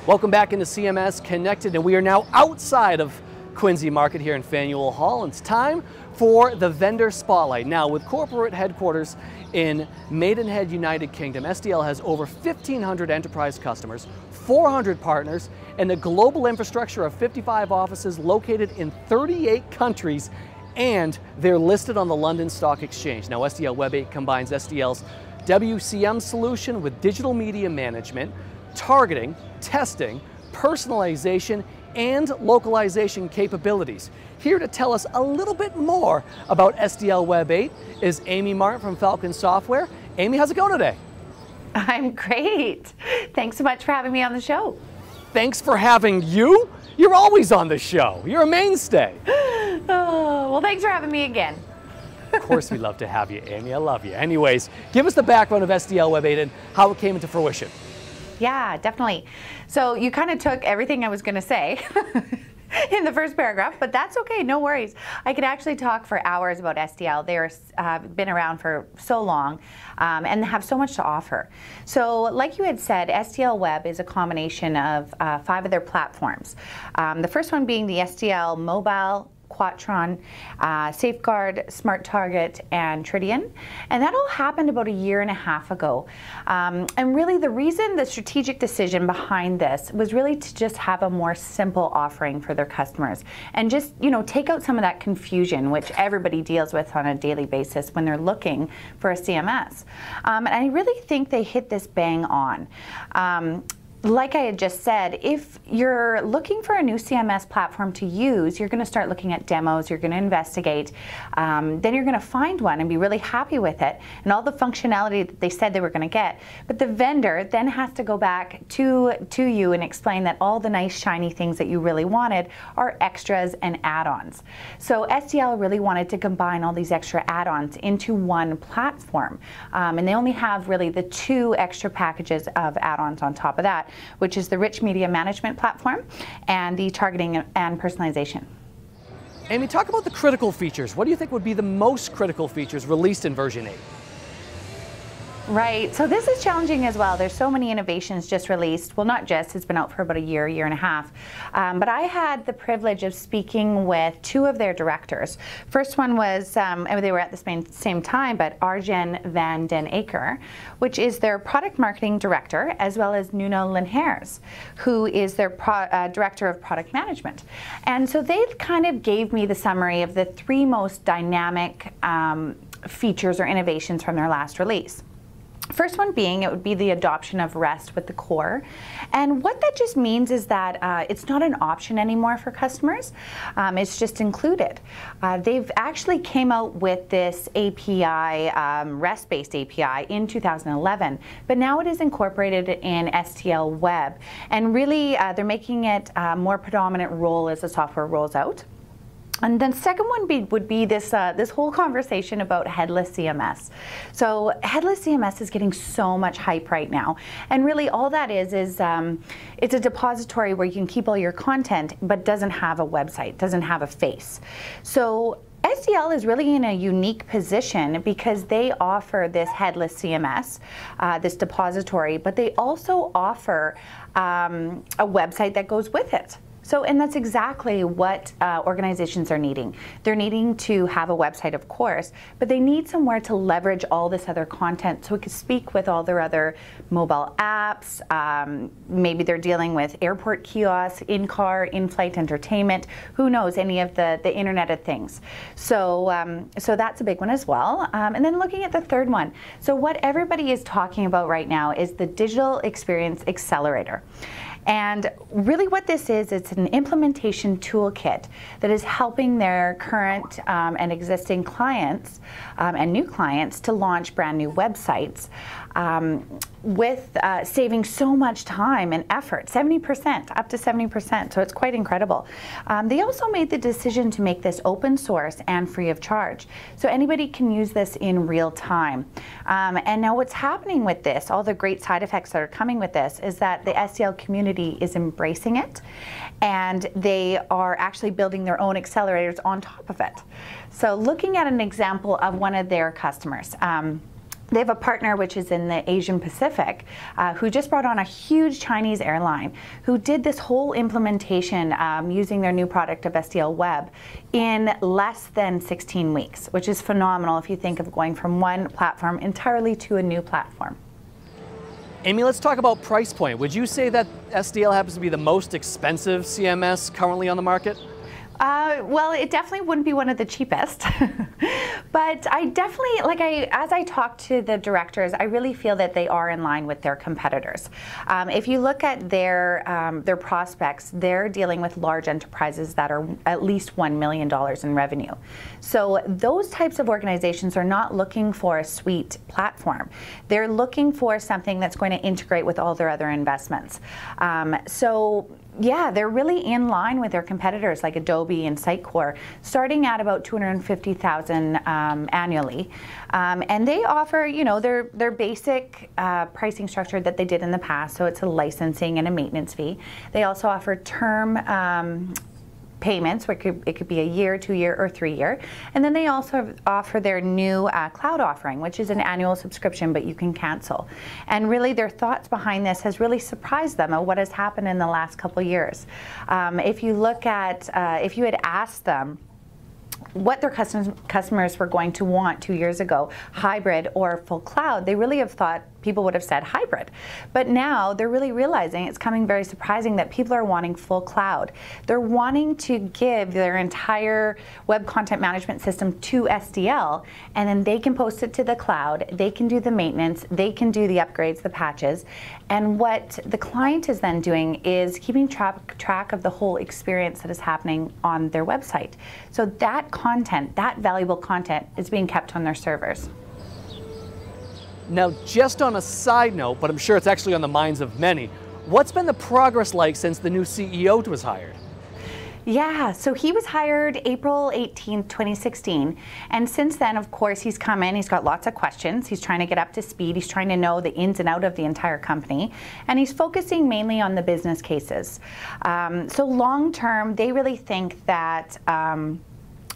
Welcome back into CMS-Connected, and we are now outside of Quincy Market here in Faneuil Hall, and it's time for the Vendor Spotlight. Now, with corporate headquarters in Maidenhead, United Kingdom, SDL has over 1,500 enterprise customers, 400 partners, and a global infrastructure of 55 offices located in 38 countries, and they're listed on the London Stock Exchange. Now, SDL Web 8 combines SDL's WCM solution with digital media management, targeting, testing, personalization, and localization capabilities. Here to tell us a little bit more about SDL Web 8 is Amy Martyn from Falcon Software. Amy, how's it going today? I'm great. Thanks so much for having me on the show. Thanks for having you. You're always on the show. You're a mainstay. Oh, well, thanks for having me again. Of course, we love to have you, Amy. I love you. Anyways, give us the background of SDL Web 8 and how it came into fruition. Yeah, definitely. So you kind of took everything I was going to say in the first paragraph, but that's okay, no worries. I could actually talk for hours about SDL. They've been around for so long and have so much to offer. So like you had said, SDL Web is a combination of 5 of their platforms. The first one being the SDL Mobile, Quatron, Safeguard, SmartTarget, and Tridion. And that all happened about a year and a half ago. And really the reason, the strategic decision behind this was really to just have a more simple offering for their customers and just, take out some of that confusion which everybody deals with on a daily basis when they're looking for a CMS. And I really think they hit this bang on. Like I had just said, if you're looking for a new CMS platform to use, you're going to start looking at demos, you're going to investigate, then you're going to find one and be really happy with it and all the functionality that they said they were going to get. But the vendor then has to go back to you and explain that all the nice shiny things that you really wanted are extras and add-ons. So SDL really wanted to combine all these extra add-ons into one platform. And they only have really the 2 extra packages of add-ons on top of that, which is the Rich Media Management platform and the targeting and personalization. Amy, talk about the critical features. What do you think would be the most critical features released in version 8? Right, so this is challenging as well. There's so many innovations just released. Well, not just, it's been out for about a year and a half. But I had the privilege of speaking with 2 of their directors. First one was, they were at the same time, but Arjen van den Aker, which is their product marketing director, as well as Nuno Linhares, who is their director of product management. And so they kind of gave me the summary of the 3 most dynamic features or innovations from their last release. First one being, it would be the adoption of REST with the core. And what that just means is that it's not an option anymore for customers. It's just included. They've actually came out with this API, REST-based API in 2011, but now it is incorporated in SDL Web. And really, they're making it a more predominant role as the software rolls out. And then second one would be this this whole conversation about Headless CMS. So Headless CMS is getting so much hype right now. And really all that is it's a depository where you can keep all your content, but doesn't have a website, doesn't have a face. So SDL is really in a unique position because they offer this Headless CMS, this depository, but they also offer a website that goes with it. So, and that's exactly what organizations are needing. They're needing to have a website, of course, but they need somewhere to leverage all this other content so it can speak with all their other mobile apps. Maybe they're dealing with airport kiosks, in-car, in-flight entertainment, who knows, any of the Internet of Things. So, so that's a big one as well. And then looking at the third one. So what everybody is talking about right now is the Digital Experience Accelerator. And really what this is, it's an implementation toolkit that is helping their current and existing clients and new clients to launch brand new websites with saving so much time and effort, 70%, up to 70%, so it's quite incredible. They also made the decision to make this open source and free of charge, so anybody can use this in real time. And now what's happening with this, all the great side effects that are coming with this, is that the SDL community is embracing it, and they are actually building their own accelerators on top of it. So looking at an example of one of their customers, They have a partner which is in the Asian Pacific who just brought on a huge Chinese airline who did this whole implementation using their new product of SDL Web in less than 16 weeks, which is phenomenal if you think of going from one platform entirely to a new platform. Amy, let's talk about price point. Would you say that SDL happens to be the most expensive CMS currently on the market? Well, it definitely wouldn't be one of the cheapest, but I definitely, as I talk to the directors, I really feel that they are in line with their competitors. If you look at their prospects, they're dealing with large enterprises that are at least $1 million in revenue. So those types of organizations are not looking for a suite platform. They're looking for something that's going to integrate with all their other investments. So yeah, they're really in line with their competitors like Adobe and Sitecore, starting at about $250,000 annually. And they offer, you know, their basic pricing structure that they did in the past. So it's a licensing and a maintenance fee. They also offer term payments, where it could be a year, 2 year, or 3 year. And then they also offer their new cloud offering, which is an annual subscription, but you can cancel. And really their thoughts behind this has really surprised them at what has happened in the last couple years. If you look at, if you had asked them what their customers were going to want 2 years ago, hybrid or full cloud, they really have thought people would have said hybrid. But now they're really realizing it's coming very surprising that people are wanting full cloud. They're wanting to give their entire web content management system to SDL, and then they can post it to the cloud, they can do the maintenance, they can do the upgrades, the patches, and what the client is then doing is keeping track of the whole experience that is happening on their website. So that content, that valuable content, is being kept on their servers. Now, just on a side note, but I'm sure it's actually on the minds of many, what's been the progress like since the new CEO was hired? Yeah, so he was hired April 18th, 2016. And since then, of course, he's come in, he's got lots of questions. He's trying to get up to speed. He's trying to know the ins and outs of the entire company. And he's focusing mainly on the business cases. So long term, they really think that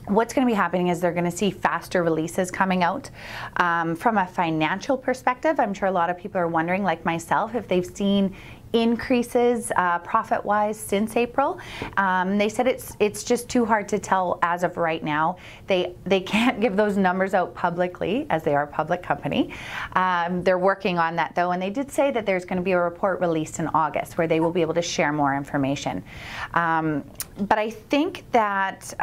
what's going to be happening is they're going to see faster releases coming out. From a financial perspective, I'm sure a lot of people are wondering, like myself, if they've seen increases profit-wise since April. They said it's just too hard to tell as of right now. They can't give those numbers out publicly as they are a public company. They're working on that though, and they did say that there's going to be a report released in August where they will be able to share more information. But I think that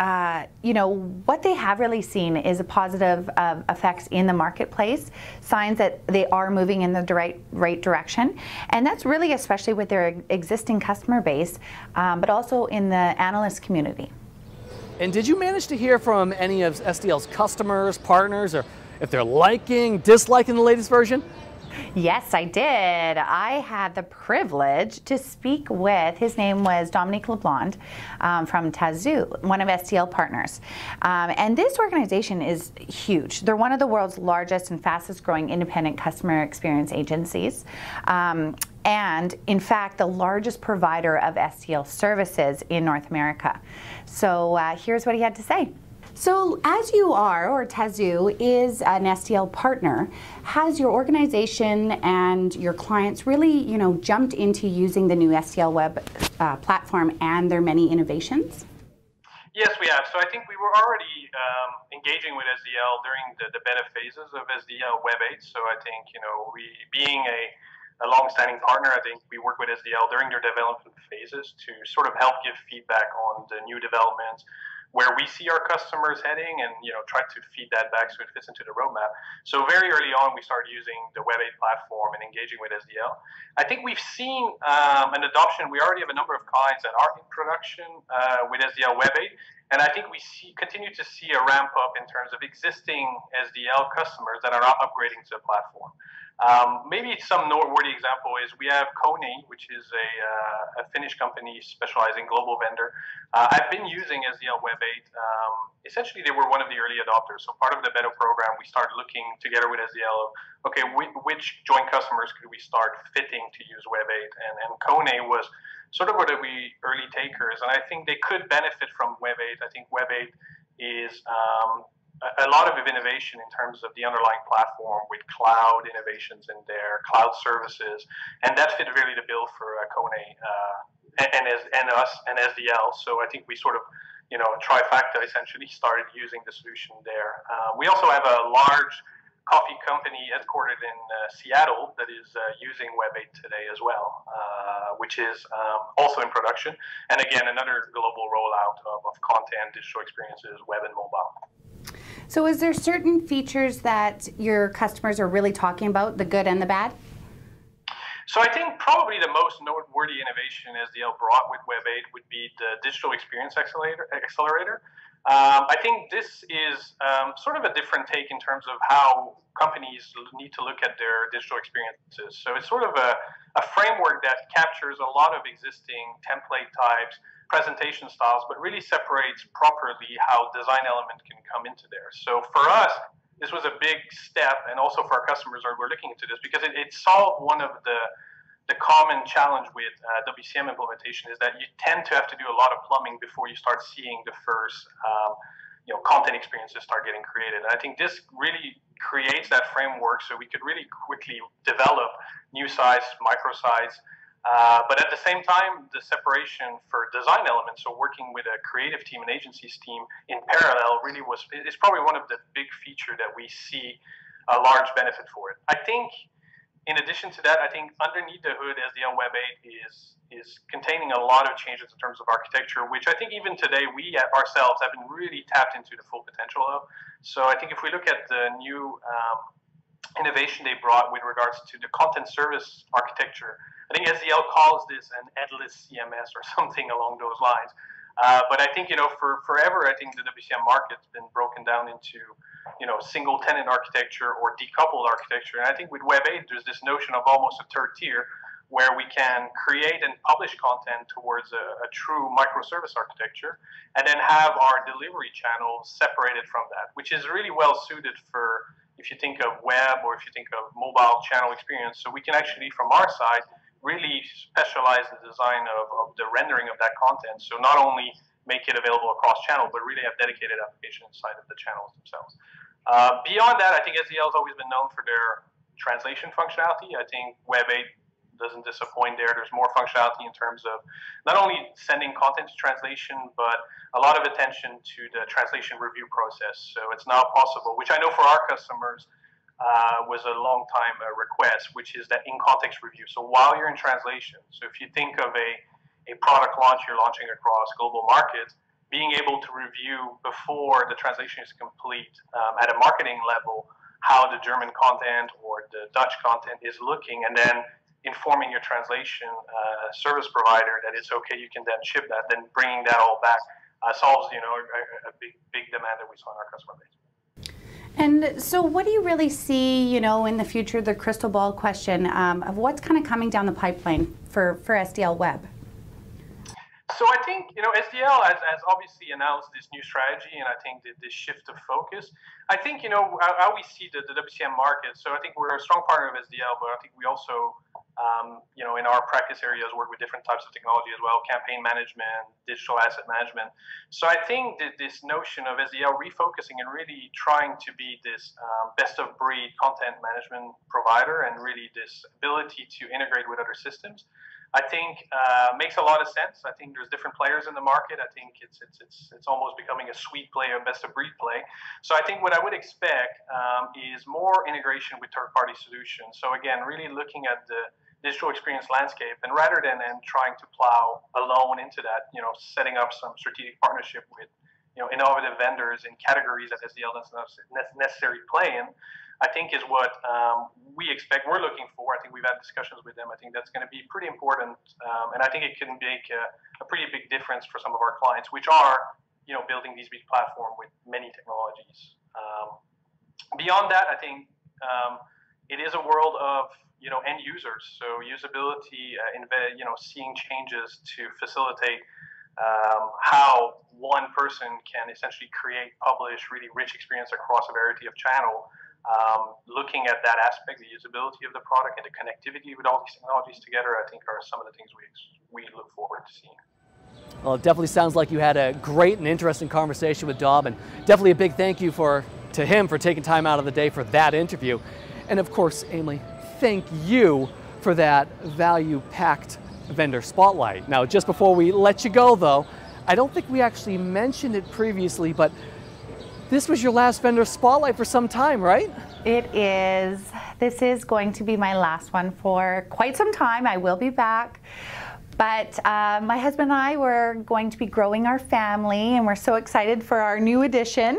you know, what they have really seen is a positive effects in the marketplace, signs that they are moving in the right direction, and that's really especially with their existing customer base, but also in the analyst community. And did you manage to hear from any of SDL's customers, partners, or if they're liking, disliking the latest version? Yes, I did. I had the privilege to speak with, his name was Dominique LeBlanc from Tazoo, one of SDL partners. And this organization is huge. They're one of the world's largest and fastest growing independent customer experience agencies. And in fact, the largest provider of SDL services in North America. So here's what he had to say. So as you are, or Tazoo is an SDL partner, has your organization and your clients really, you know, jumped into using the new SDL Web platform and their many innovations? Yes, we have. So I think we were already engaging with SDL during the beta phases of SDL Web 8. So I think, you know, we being a long-standing partner, I think we work with SDL during their development phases to sort of help give feedback on the new developments, where we see our customers heading, and, you know, try to feed that back so it fits into the roadmap. So very early on, we started using the Web 8 platform and engaging with SDL. I think we've seen an adoption. We already have a number of clients that are in production with SDL Web 8, and I think we continue to see a ramp up in terms of existing SDL customers that are not upgrading to the platform. Maybe some noteworthy example is we have Kone, which is a Finnish company specializing global vendor. I've been using SDL Web 8. Essentially, they were one of the early adopters. So part of the beta program, we started looking together with SDL, okay, which joint customers could we start fitting to use Web 8? And Kone was sort of one of the early takers, and I think they could benefit from Web 8. I think Web 8 is a lot of innovation in terms of the underlying platform with cloud innovations in there, cloud services, and that fit really the bill for Kone and us and SDL. So I think we sort of, trifecta essentially started using the solution there. We also have a large coffee company headquartered in Seattle that is using Web8 today as well, which is also in production. And again, another global rollout of content, digital experiences, web and mobile. So is there certain features that your customers are really talking about, the good and the bad? So I think probably the most noteworthy innovation SDL brought with Web8 would be the Digital Experience Accelerator. I think this is sort of a different take in terms of how companies need to look at their digital experiences. So it's sort of a framework that captures a lot of existing template types, presentation styles, but really separates properly how design element can come into there. So for us, this was a big step, and also for our customers, we're looking into this because it solved one of the common challenge with WCM implementation is that you tend to have to do a lot of plumbing before you start seeing the first content experiences start getting created. And I think this really creates that framework so we could really quickly develop new size, micro size, but at the same time, the separation for design elements, so working with a creative team and agencies team in parallel really is probably one of the big feature that we see a large benefit for it. I think in addition to that, I think underneath the hood, SDL Web8 is containing a lot of changes in terms of architecture, which I think even today we ourselves haven't really tapped into the full potential of. So I think if we look at the new innovation they brought with regards to the content service architecture, I think SDL calls this an Headless CMS or something along those lines. But I think, for forever, I think the WCM market's been broken down into, single tenant architecture or decoupled architecture. And I think with Web8, there's this notion of almost a third tier where we can create and publish content towards a true microservice architecture and then have our delivery channels separated from that, which is really well suited for if you think of web or if you think of mobile channel experience. So we can actually, from our side, really specialize the design of the rendering of that content. So not only make it available across channel, but really have dedicated applications inside of the channels themselves. Beyond that, I think SDL has always been known for their translation functionality. I think Web8 doesn't disappoint there. There's more functionality in terms of not only sending content to translation, but a lot of attention to the translation review process. So it's now possible, which I know for our customers, was a long time request, which is that in-context review. So while you're in translation, so if you think of a product launch you're launching across global markets, being able to review before the translation is complete at a marketing level how the German content or the Dutch content is looking, and then informing your translation service provider that it's okay, you can then ship that, then bringing that all back solves a big demand that we saw in our customer base. And so what do you really see, in the future, the crystal ball question of what's kind of coming down the pipeline for SDL Web? So I think, SDL has obviously announced this new strategy, and I think this shift of focus. I think, how we see the WCM market, so I think we're a strong partner of SDL, but I think we also, in our practice areas work with different types of technology as well, campaign management, digital asset management. So I think that this notion of SDL refocusing and really trying to be this best-of-breed content management provider and really this ability to integrate with other systems, I think makes a lot of sense. I think there's different players in the market. I think it's almost becoming a suite play, a best-of-breed play. So I think what I would expect is more integration with third-party solutions. So again, really looking at the digital experience landscape, and rather than trying to plow alone into that, setting up some strategic partnership with innovative vendors in categories that SDL doesn't necessarily play in, I think is what we expect, we're looking for. I think we've had discussions with them. I think that's going to be pretty important, and I think it can make a pretty big difference for some of our clients, which are building these big platforms with many technologies. Beyond that, I think it is a world of end users, so usability, seeing changes to facilitate how one person can essentially create, publish really rich experience across a variety of channels. Looking at that aspect, the usability of the product and the connectivity with all these technologies together, I think are some of the things we look forward to seeing. Well, it definitely sounds like you had a great and interesting conversation with Dob, and definitely a big thank you to him for taking time out of the day for that interview. And of course, Amy, thank you for that value-packed vendor spotlight. Now, just before we let you go though, I don't think we actually mentioned it previously, but this was your last vendor spotlight for some time, right? It is. This is going to be my last one for quite some time. I will be back. But my husband and I were going to be growing our family, and we're so excited for our new addition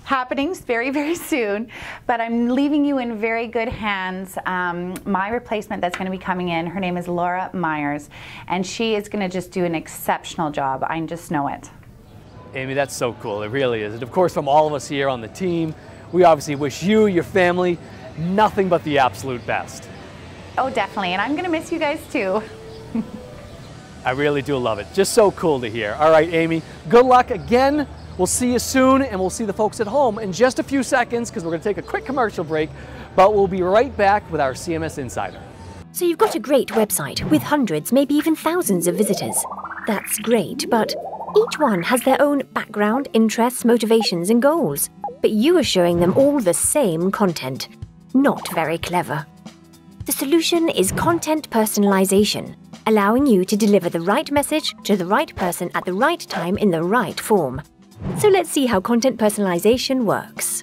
happening very, very soon. But I'm leaving you in very good hands. My replacement that's going to be coming in, her name is Laura Myers, and she is going to just do an exceptional job. I just know it. Amy, that's so cool. It really is. And of course, from all of us here on the team, we obviously wish you, your family, nothing but the absolute best. Oh, definitely. And I'm going to miss you guys too. I really do love it. Just so cool to hear. All right, Amy, good luck again. We'll see you soon, and we'll see the folks at home in just a few seconds because we're going to take a quick commercial break, but we'll be right back with our CMS Insider. So you've got a great website with hundreds, maybe even thousands of visitors. That's great, but each one has their own background, interests, motivations, and goals. But you are showing them all the same content. Not very clever. The solution is content personalization, allowing you to deliver the right message to the right person at the right time in the right form. So let's see how content personalization works.